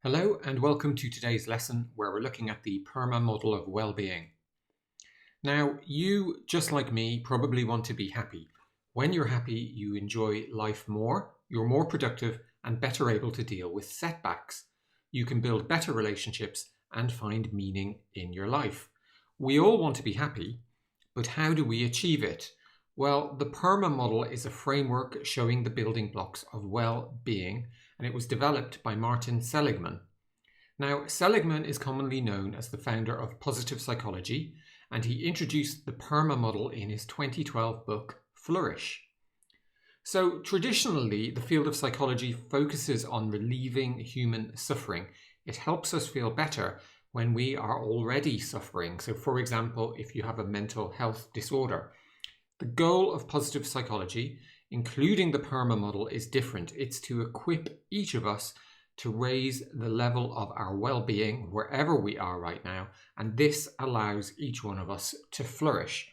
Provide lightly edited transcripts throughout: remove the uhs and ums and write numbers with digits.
Hello and welcome to today's lesson where we're looking at the PERMA Model of Wellbeing. Now, you, just like me, probably want to be happy. When you're happy, you enjoy life more, you're more productive and better able to deal with setbacks. You can build better relationships and find meaning in your life. We all want to be happy, but how do we achieve it? Well, the PERMA model is a framework showing the building blocks of well-being, and it was developed by Martin Seligman. Now, Seligman is commonly known as the founder of positive psychology, and he introduced the PERMA model in his 2012 book, Flourish. So, traditionally, the field of psychology focuses on relieving human suffering. It helps us feel better when we are already suffering. So, for example, if you have a mental health disorder. The goal of positive psychology, including the PERMA model, is different. It's to equip each of us to raise the level of our well-being wherever we are right now, and this allows each one of us to flourish.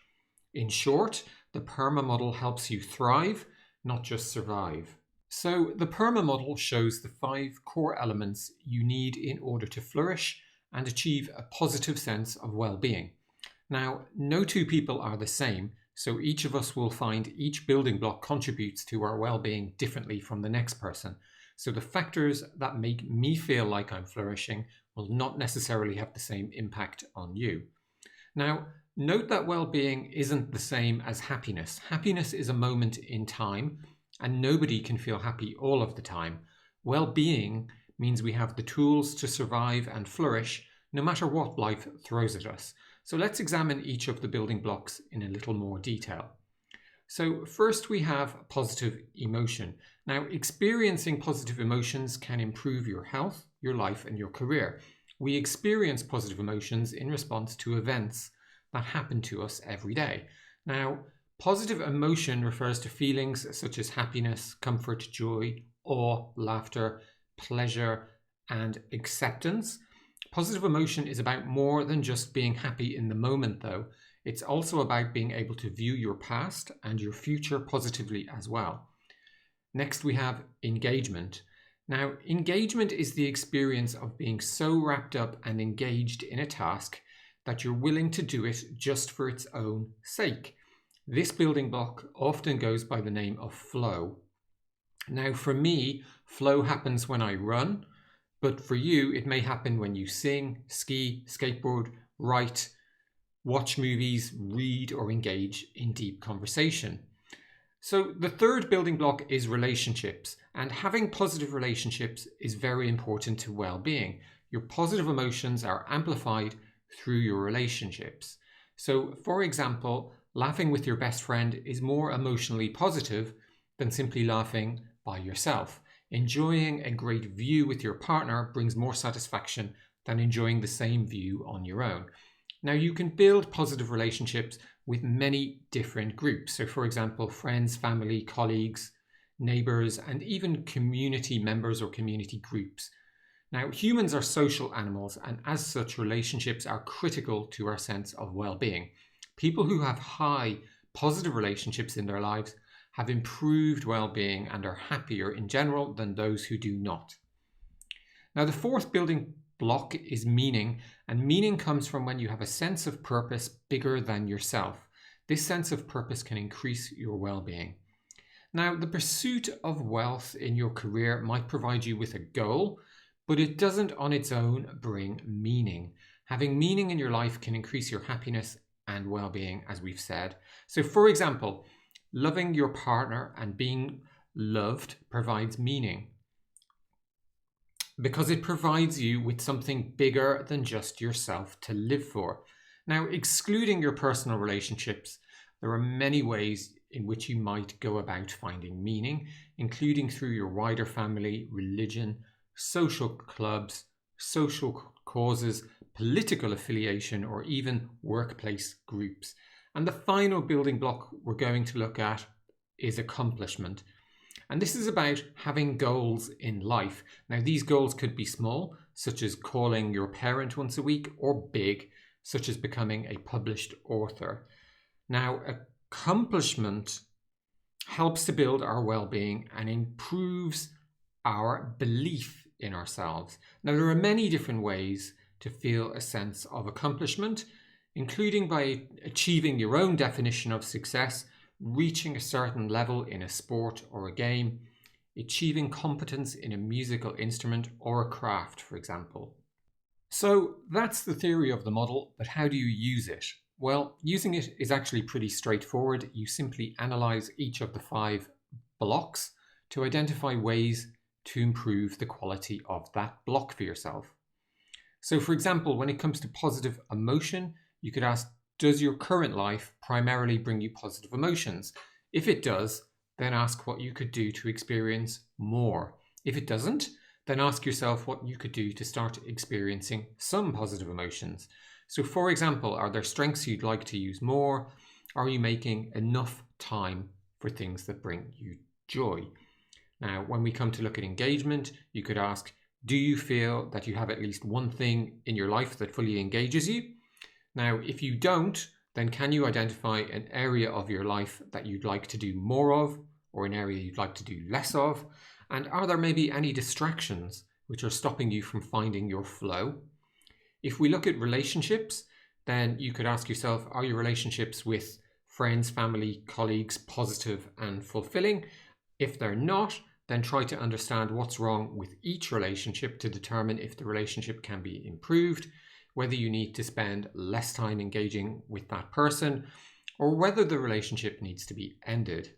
In short, the PERMA model helps you thrive, not just survive. So the PERMA model shows the 5 core elements you need in order to flourish and achieve a positive sense of well-being. Now, no two people are the same, so each of us will find each building block contributes to our well-being differently from the next person. So the factors that make me feel like I'm flourishing will not necessarily have the same impact on you. Now, note that well-being isn't the same as happiness. Happiness is a moment in time, and nobody can feel happy all of the time. Well-being means we have the tools to survive and flourish no matter what life throws at us. So let's examine each of the building blocks in a little more detail. So first we have positive emotion. Now, experiencing positive emotions can improve your health, your life, and your career. We experience positive emotions in response to events that happen to us every day. Now, positive emotion refers to feelings such as happiness, comfort, joy, awe, laughter, pleasure, and acceptance. Positive emotion is about more than just being happy in the moment, though. It's also about being able to view your past and your future positively as well. Next, we have engagement. Now, engagement is the experience of being so wrapped up and engaged in a task that you're willing to do it just for its own sake. This building block often goes by the name of flow. Now, for me, flow happens when I run, but for you, it may happen when you sing, ski, skateboard, write, watch movies, read, or engage in deep conversation. So the third building block is relationships, and having positive relationships is very important to well-being. Your positive emotions are amplified through your relationships. So, for example, laughing with your best friend is more emotionally positive than simply laughing by yourself. Enjoying a great view with your partner brings more satisfaction than enjoying the same view on your own. Now, you can build positive relationships with many different groups. So, for example, friends, family, colleagues, neighbors, and even community members or community groups. Now, humans are social animals, and as such, relationships are critical to our sense of well-being. People who have high positive relationships in their lives have improved well-being and are happier in general than those who do not. Now, the fourth building block is meaning, and meaning comes from when you have a sense of purpose bigger than yourself. This sense of purpose can increase your well-being. Now, the pursuit of wealth in your career might provide you with a goal, but it doesn't on its own bring meaning. Having meaning in your life can increase your happiness and well-being, as we've said. So, for example, loving your partner and being loved provides meaning because it provides you with something bigger than just yourself to live for. Now, excluding your personal relationships, there are many ways in which you might go about finding meaning, including through your wider family, religion, social clubs, social causes, political affiliation, or even workplace groups. And the final building block we're going to look at is accomplishment. And this is about having goals in life. Now, these goals could be small, such as calling your parent once a week, or big, such as becoming a published author. Now, accomplishment helps to build our well-being and improves our belief in ourselves. Now, there are many different ways to feel a sense of accomplishment, including by achieving your own definition of success, reaching a certain level in a sport or a game, achieving competence in a musical instrument or a craft, for example. So that's the theory of the model, but how do you use it? Well, using it is actually pretty straightforward. You simply analyze each of the 5 blocks to identify ways to improve the quality of that block for yourself. So for example, when it comes to positive emotion, you could ask, does your current life primarily bring you positive emotions? If it does, then ask what you could do to experience more. If it doesn't, then ask yourself what you could do to start experiencing some positive emotions. So for example, are there strengths you'd like to use more? Are you making enough time for things that bring you joy? Now, when we come to look at engagement, you could ask, do you feel that you have at least one thing in your life that fully engages you? Now, if you don't, then can you identify an area of your life that you'd like to do more of, or an area you'd like to do less of? And are there maybe any distractions which are stopping you from finding your flow? If we look at relationships, then you could ask yourself, are your relationships with friends, family, colleagues positive and fulfilling? If they're not, then try to understand what's wrong with each relationship to determine if the relationship can be improved, whether you need to spend less time engaging with that person, or whether the relationship needs to be ended.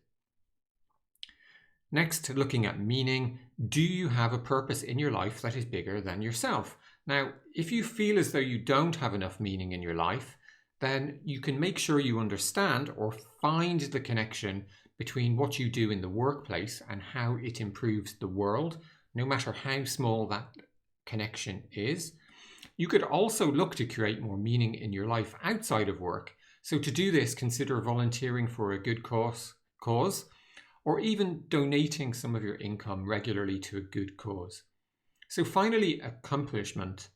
Next, looking at meaning, do you have a purpose in your life that is bigger than yourself? Now, if you feel as though you don't have enough meaning in your life, then you can make sure you understand or find the connection between what you do in the workplace and how it improves the world, no matter how small that connection is. You could also look to create more meaning in your life outside of work. So to do this, consider volunteering for a good cause, or even donating some of your income regularly to a good cause. So finally, accomplishment.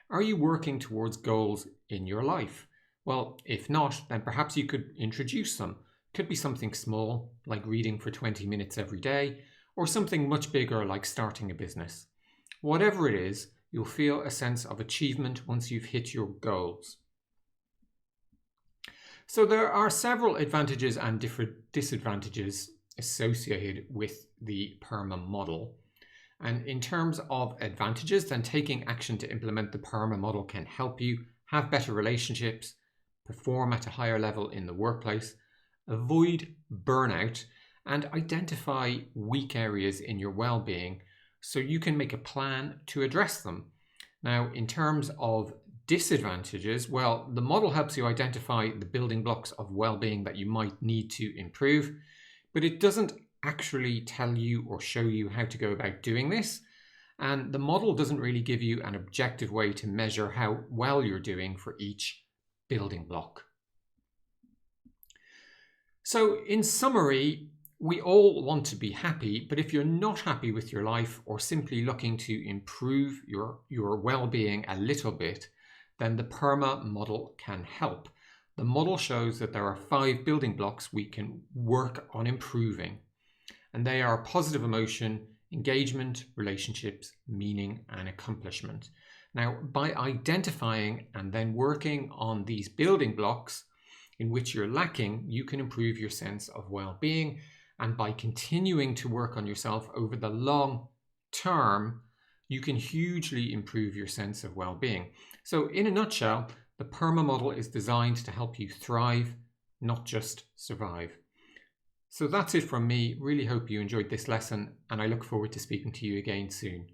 Are you working towards goals in your life? Well, if not, then perhaps you could introduce some. Could be something small, like reading for 20 minutes every day, or something much bigger, like starting a business. Whatever it is, you'll feel a sense of achievement once you've hit your goals. So there are several advantages and different disadvantages associated with the PERMA model. And in terms of advantages, then taking action to implement the PERMA model can help you have better relationships, perform at a higher level in the workplace, avoid burnout, and identify weak areas in your well-being so you can make a plan to address them. Now, in terms of disadvantages, well, the model helps you identify the building blocks of well-being that you might need to improve, but it doesn't actually tell you or show you how to go about doing this. And the model doesn't really give you an objective way to measure how well you're doing for each building block. So in summary, we all want to be happy, but if you're not happy with your life or simply looking to improve your well-being a little bit, then the PERMA model can help. The model shows that there are 5 building blocks we can work on improving, and they are positive emotion, engagement, relationships, meaning, and accomplishment. Now, by identifying and then working on these building blocks in which you're lacking, you can improve your sense of well-being. And by continuing to work on yourself over the long term, you can hugely improve your sense of well-being. So in a nutshell, the PERMA model is designed to help you thrive, not just survive. So that's it from me. Really hope you enjoyed this lesson, and I look forward to speaking to you again soon.